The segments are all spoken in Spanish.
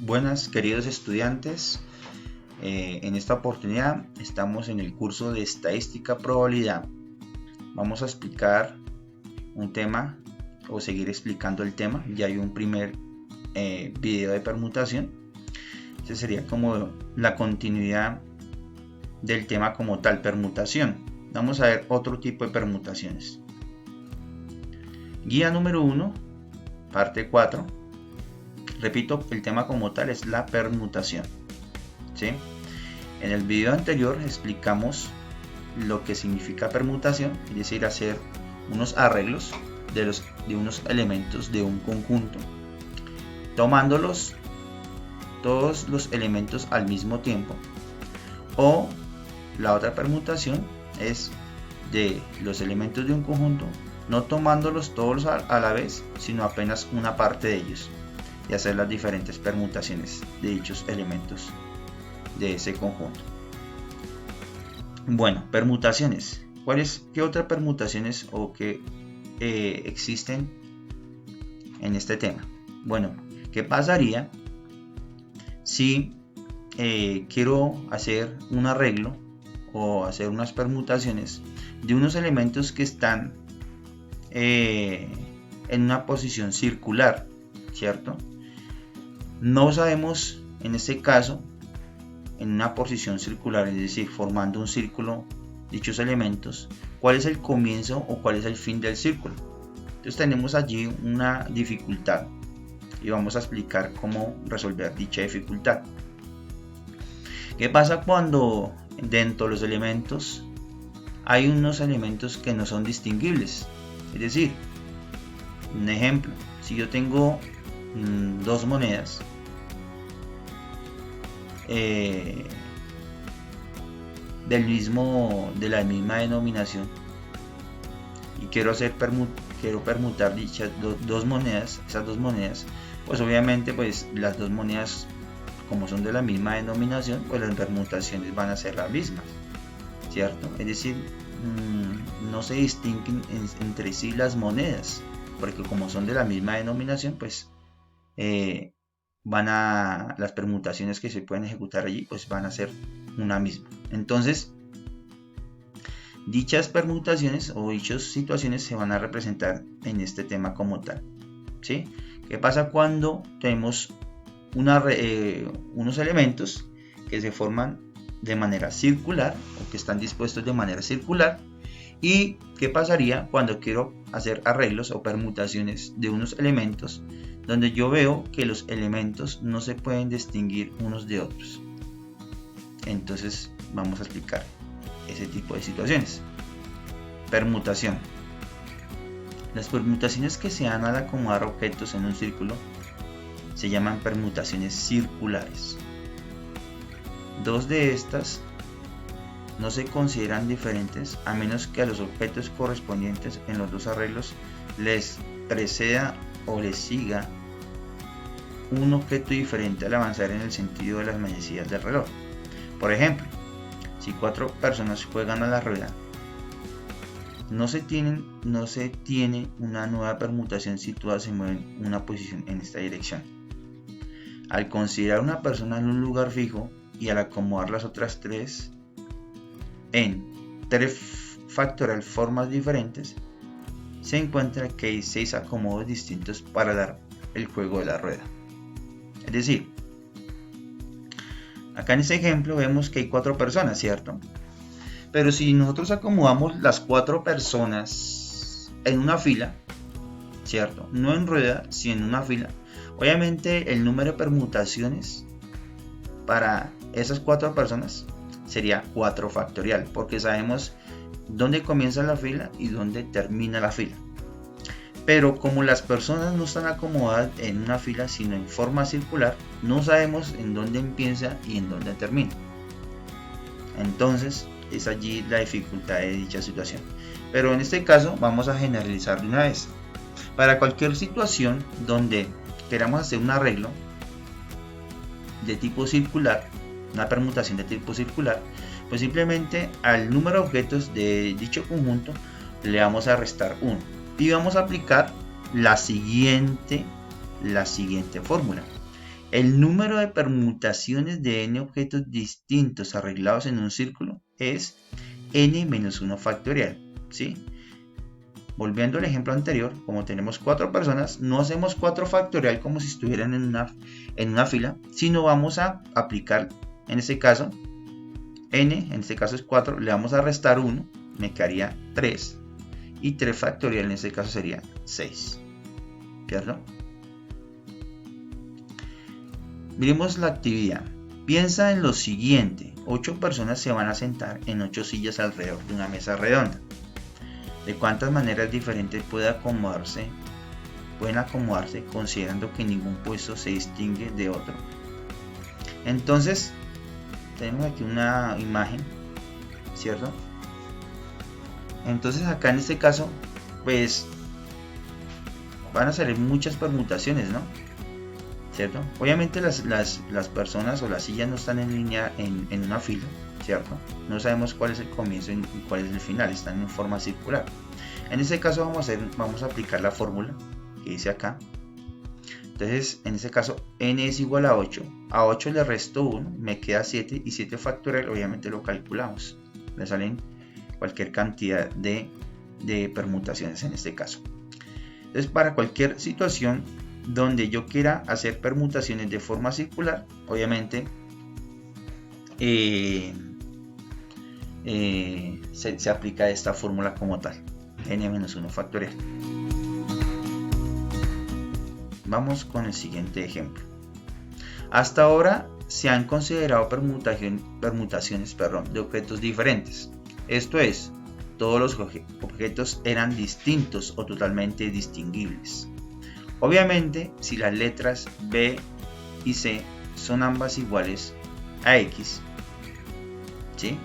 Buenas, queridos estudiantes. En esta oportunidad estamos en el curso de Estadística Probabilidad. Vamos a explicar un tema o seguir explicando el tema. Ya hay un primer video de permutación. Este sería como la continuidad del tema como tal, permutación. Vamos a ver otro tipo de permutaciones. Guía número 1, parte 4. Repito, el tema como tal es la permutación, ¿sí? En el video anterior explicamos lo que significa permutación, es decir, hacer unos arreglos de unos elementos de un conjunto, tomándolos todos los elementos al mismo tiempo. O la otra permutación es de los elementos de un conjunto, no tomándolos todos a la vez, sino apenas una parte de ellos, y hacer las diferentes permutaciones de dichos elementos de ese conjunto. Bueno, permutaciones. ¿Qué otras permutaciones o qué existen en este tema? Bueno, ¿qué pasaría si quiero hacer un arreglo o hacer unas permutaciones de unos elementos que están en una posición circular, ¿cierto? No sabemos en este caso, en una posición circular, es decir, formando un círculo, dichos elementos, cuál es el comienzo o cuál es el fin del círculo. Entonces tenemos allí una dificultad y vamos a explicar cómo resolver dicha dificultad. ¿Qué pasa cuando dentro de los elementos hay unos elementos que no son distinguibles? Es decir, un ejemplo, si yo tengo dos monedas de la misma denominación y quiero permutar dichas dos monedas, esas dos monedas, pues obviamente pues las dos monedas, como son de la misma denominación, pues las permutaciones van a ser las mismas, ¿cierto? Es decir, no se distinguen entre sí las monedas, porque como son de la misma denominación, pues las permutaciones que se pueden ejecutar allí pues van a ser una misma. Entonces, dichas permutaciones o dichas situaciones se van a representar en este tema como tal, ¿sí? ¿Qué pasa cuando tenemos unos elementos que se forman de manera circular o que están dispuestos de manera circular? ¿Y qué pasaría cuando quiero hacer arreglos o permutaciones de unos elementos donde yo veo que los elementos no se pueden distinguir unos de otros? Entonces vamos a explicar ese tipo de situaciones. Permutación. Las permutaciones que se dan al acomodar objetos en un círculo se llaman permutaciones circulares. Dos de estas no se consideran diferentes a menos que a los objetos correspondientes en los dos arreglos les preceda o les siga un objeto diferente al avanzar en el sentido de las manecillas del reloj. Por ejemplo, si 4 personas juegan a la rueda, no se tiene una nueva permutación si todas se mueven una posición en esta dirección. Al considerar una persona en un lugar fijo y al acomodar las otras 3 en 3 factorial formas diferentes, se encuentra que hay 6 acomodos distintos para dar el juego de la rueda. Es decir, acá en este ejemplo vemos que hay 4 personas, ¿cierto? Pero si nosotros acomodamos las 4 personas en una fila, ¿cierto? No en rueda, sino en una fila, obviamente el número de permutaciones para esas 4 personas sería 4 factorial, porque sabemos dónde comienza la fila y dónde termina la fila. Pero como las personas no están acomodadas en una fila sino en forma circular, no sabemos en dónde empieza y en dónde termina. Entonces es allí la dificultad de dicha situación. Pero en este caso vamos a generalizar de una vez. Para cualquier situación donde queramos hacer un arreglo de tipo circular, una permutación de tipo circular, pues simplemente al número de objetos de dicho conjunto le vamos a restar 1 y vamos a aplicar la siguiente fórmula. el número de permutaciones de n objetos distintos arreglados en un círculo es n menos 1 factorial, ¿sí? Volviendo al ejemplo anterior, como tenemos 4 personas, no hacemos 4 factorial como si estuvieran en una fila, sino vamos a aplicar, en este caso, n, en este caso es 4, le vamos a restar 1, me quedaría 3, y 3 factorial en este caso sería 6, ¿cierto? Miremos la actividad. Piensa en lo siguiente: 8 personas se van a sentar en 8 sillas alrededor de una mesa redonda. ¿De cuántas maneras diferentes pueden acomodarse considerando que ningún puesto se distingue de otro? Entonces, tenemos aquí una imagen, ¿cierto? Entonces acá en este caso, pues, van a salir muchas permutaciones, ¿no? ¿Cierto? Obviamente las personas o las sillas no están en línea en una fila, ¿cierto? No sabemos cuál es el comienzo y cuál es el final, están en forma circular. En este caso vamos a aplicar la fórmula que dice acá. Entonces, en este caso, n es igual a 8. A 8 le resto 1, me queda 7, y 7 factorial obviamente lo calculamos. Me salen cualquier cantidad de permutaciones en este caso. Entonces, para cualquier situación donde yo quiera hacer permutaciones de forma circular, obviamente se aplica esta fórmula como tal, n-1 factorial. Vamos con el siguiente ejemplo. Hasta ahora se han considerado permutaciones de objetos diferentes. Esto es, todos los objetos eran distintos o totalmente distinguibles. Obviamente, si las letras B y C son ambas iguales a X, ¿sí?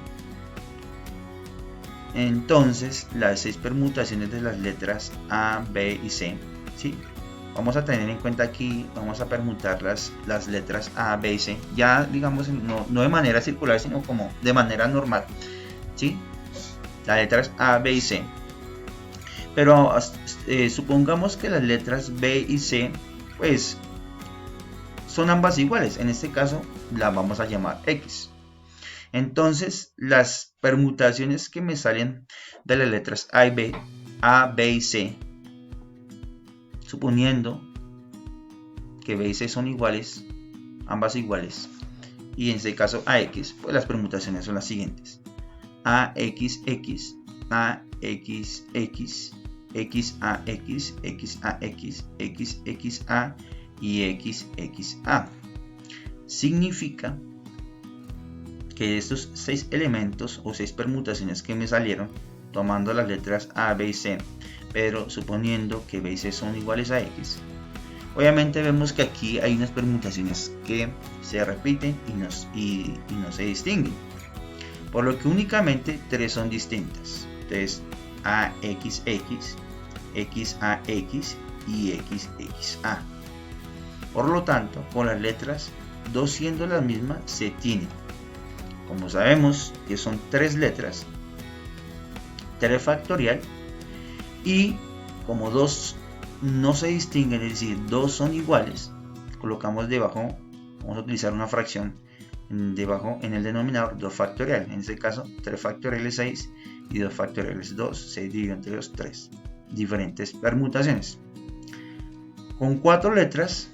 Entonces las 6 permutaciones de las letras A, B y C, ¿sí? Vamos a tener en cuenta aquí, vamos a permutar las letras A, B y C, ya digamos no de manera circular, sino como de manera normal, ¿sí? Las letras A, B y C. Pero supongamos que las letras B y C, pues, son ambas iguales. En este caso, las vamos a llamar X. Entonces, las permutaciones que me salen de las letras A, B y C, suponiendo que B y C son iguales, ambas iguales, y en este caso AX, pues las permutaciones son las siguientes: AXX, AXX, XAX, XAX, XXA y XXA. Significa que estos 6 elementos o 6 permutaciones que me salieron, tomando las letras A, B y C, pero suponiendo que B y C son iguales a X, obviamente vemos que aquí hay unas permutaciones que se repiten y no se distinguen, por lo que únicamente 3 son distintas. Entonces, AXX, XAX y XXA. Por lo tanto, con las letras 2 siendo las mismas, se tienen, como sabemos que son 3 letras, 3 factorial, y como 2 no se distinguen, es decir, 2 son iguales, colocamos debajo, vamos a utilizar una fracción debajo en el denominador 2 factorial. En este caso 3 factorial es 6 y 2 factorial es 2, 6 dividido entre 2, 3. Diferentes permutaciones. Con 4 letras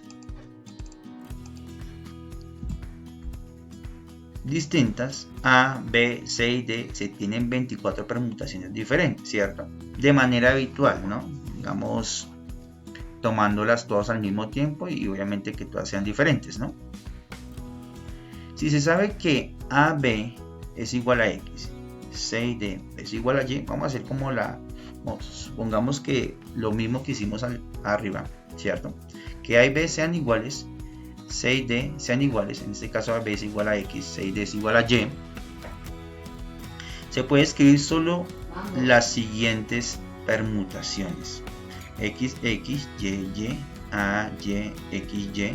distintas, A, B, C y D, se tienen 24 permutaciones diferentes, ¿cierto? De manera habitual, ¿no? Digamos, tomándolas todas al mismo tiempo y obviamente que todas sean diferentes, ¿no? Si se sabe que AB es igual a X, C y D es igual a Y, vamos a hacer como supongamos que lo mismo que hicimos arriba, ¿cierto? Que A y B sean iguales, C y D sean iguales, en este caso AB es igual a X, C y D es igual a Y. Se puede escribir solo las siguientes permutaciones: X, X, Y, Y, A, Y, X, Y,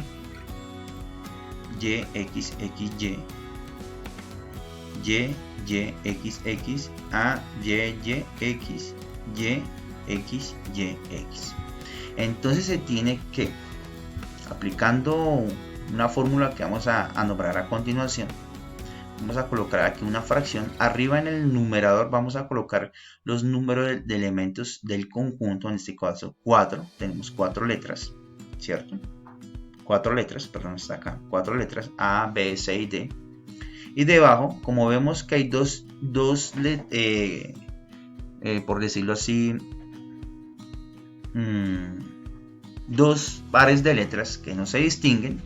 Y, X, X, Y, Y, Y, X, X, A, Y, Y, X, Y, X, Y, X. Entonces se tiene que, aplicando una fórmula que vamos a nombrar a continuación. Vamos a colocar aquí una fracción. Arriba en el numerador vamos a colocar los números de elementos del conjunto, en este caso 4. Tenemos 4 letras, ¿cierto? 4 letras, perdón, está acá. 4 letras, A, B, C y D. Y debajo, como vemos que hay por decirlo así, dos pares de letras que no se distinguen,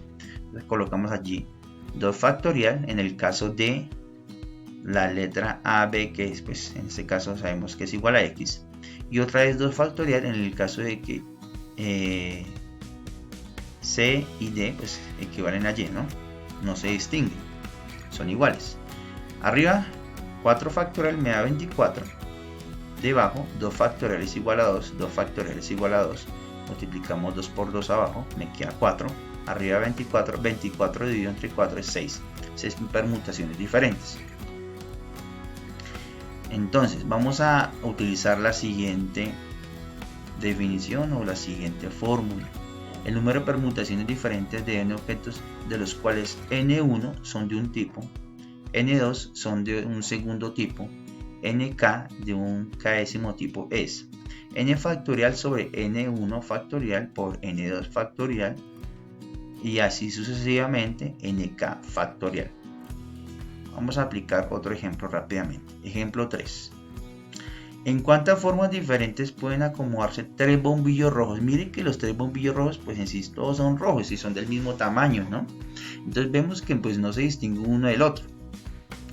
les colocamos allí 2 factorial en el caso de la letra A, B, que es, pues, en este caso sabemos que es igual a X, y otra vez 2 factorial en el caso de que C y D pues equivalen a Y, no se distinguen, son iguales. Arriba 4 factorial me da 24, debajo 2 factorial es igual a 2, 2 factorial es igual a 2, multiplicamos 2 por 2 abajo, me queda 4, arriba 24, 24 dividido entre 4 es 6, 6 permutaciones diferentes. Entonces vamos a utilizar la siguiente definición o la siguiente fórmula. El número de permutaciones diferentes de n objetos, de los cuales n1 son de un tipo, n2 son de un segundo tipo, nk de un késimo tipo, es n factorial sobre n1 factorial por n2 factorial, y así sucesivamente nk factorial. Vamos a aplicar otro ejemplo rápidamente. Ejemplo 3. ¿En cuántas formas diferentes pueden acomodarse 3 bombillos rojos? Miren que los 3 bombillos rojos, pues en sí todos son rojos y son del mismo tamaño, ¿no? Entonces vemos que pues no se distingue uno del otro.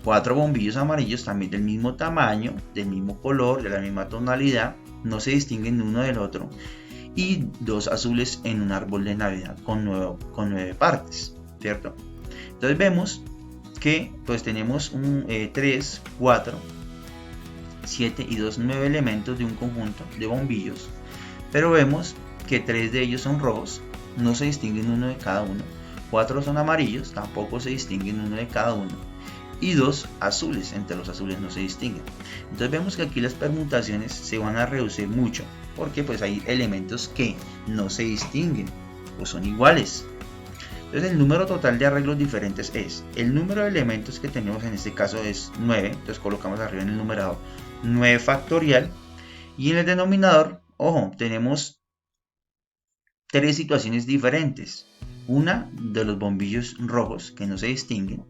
4 bombillos amarillos también del mismo tamaño, del mismo color, de la misma tonalidad, no se distinguen uno del otro. Y 2 azules en un árbol de Navidad con 9 partes, ¿cierto? Entonces vemos que pues tenemos 3, 4, 7 y 2, 9 elementos de un conjunto de bombillos, pero vemos que 3 de ellos son rojos, no se distinguen uno de cada uno, 4 son amarillos, tampoco se distinguen uno de cada uno, y 2 azules, entre los azules no se distinguen. Entonces vemos que aquí las permutaciones se van a reducir mucho, porque pues hay elementos que no se distinguen o son iguales. Entonces el número total de arreglos diferentes es el número de elementos que tenemos, en este caso es 9, entonces colocamos arriba en el numerador 9 factorial, y en el denominador, ojo, tenemos 3 situaciones diferentes. Una de los bombillos rojos que no se distinguen,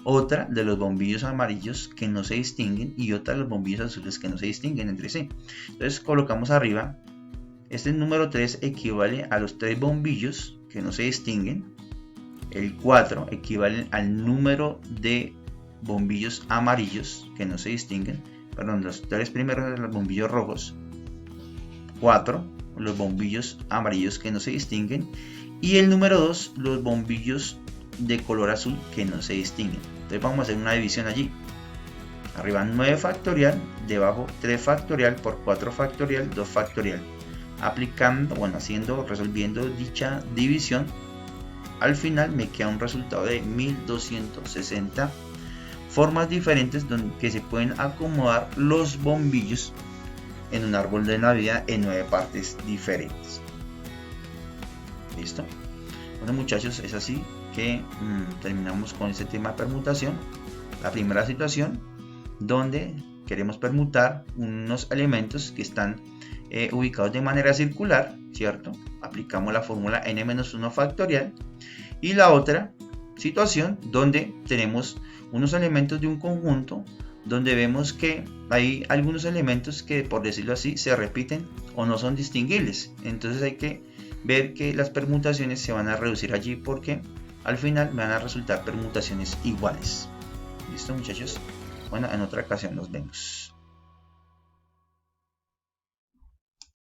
otra de los bombillos amarillos que no se distinguen, y otra de los bombillos azules que no se distinguen entre sí. Entonces colocamos arriba, este número 3 equivale a los 3 bombillos que no se distinguen, el 4 equivale al número de bombillos amarillos que no se distinguen, perdón, los 3 primeros de los bombillos rojos, 4 los bombillos amarillos que no se distinguen, y el número 2 los bombillos de color azul que no se distinguen. Entonces vamos a hacer una división allí. Arriba 9 factorial, debajo 3 factorial por 4 factorial, 2 factorial. Aplicando, resolviendo dicha división, al final me queda un resultado de 1260 formas diferentes que se pueden acomodar los bombillos en un árbol de Navidad en 9 partes diferentes. ¿Listo? Bueno, muchachos, es así que terminamos con este tema de permutación. La primera situación, donde queremos permutar unos elementos que están ubicados de manera circular, ¿cierto? Aplicamos la fórmula n-1 factorial. Y la otra situación, donde tenemos unos elementos de un conjunto, donde vemos que hay algunos elementos que, por decirlo así, se repiten o no son distinguibles. Entonces hay que ver que las permutaciones se van a reducir allí, porque al final van a resultar permutaciones iguales. ¿Listo, muchachos? Bueno, en otra ocasión nos vemos.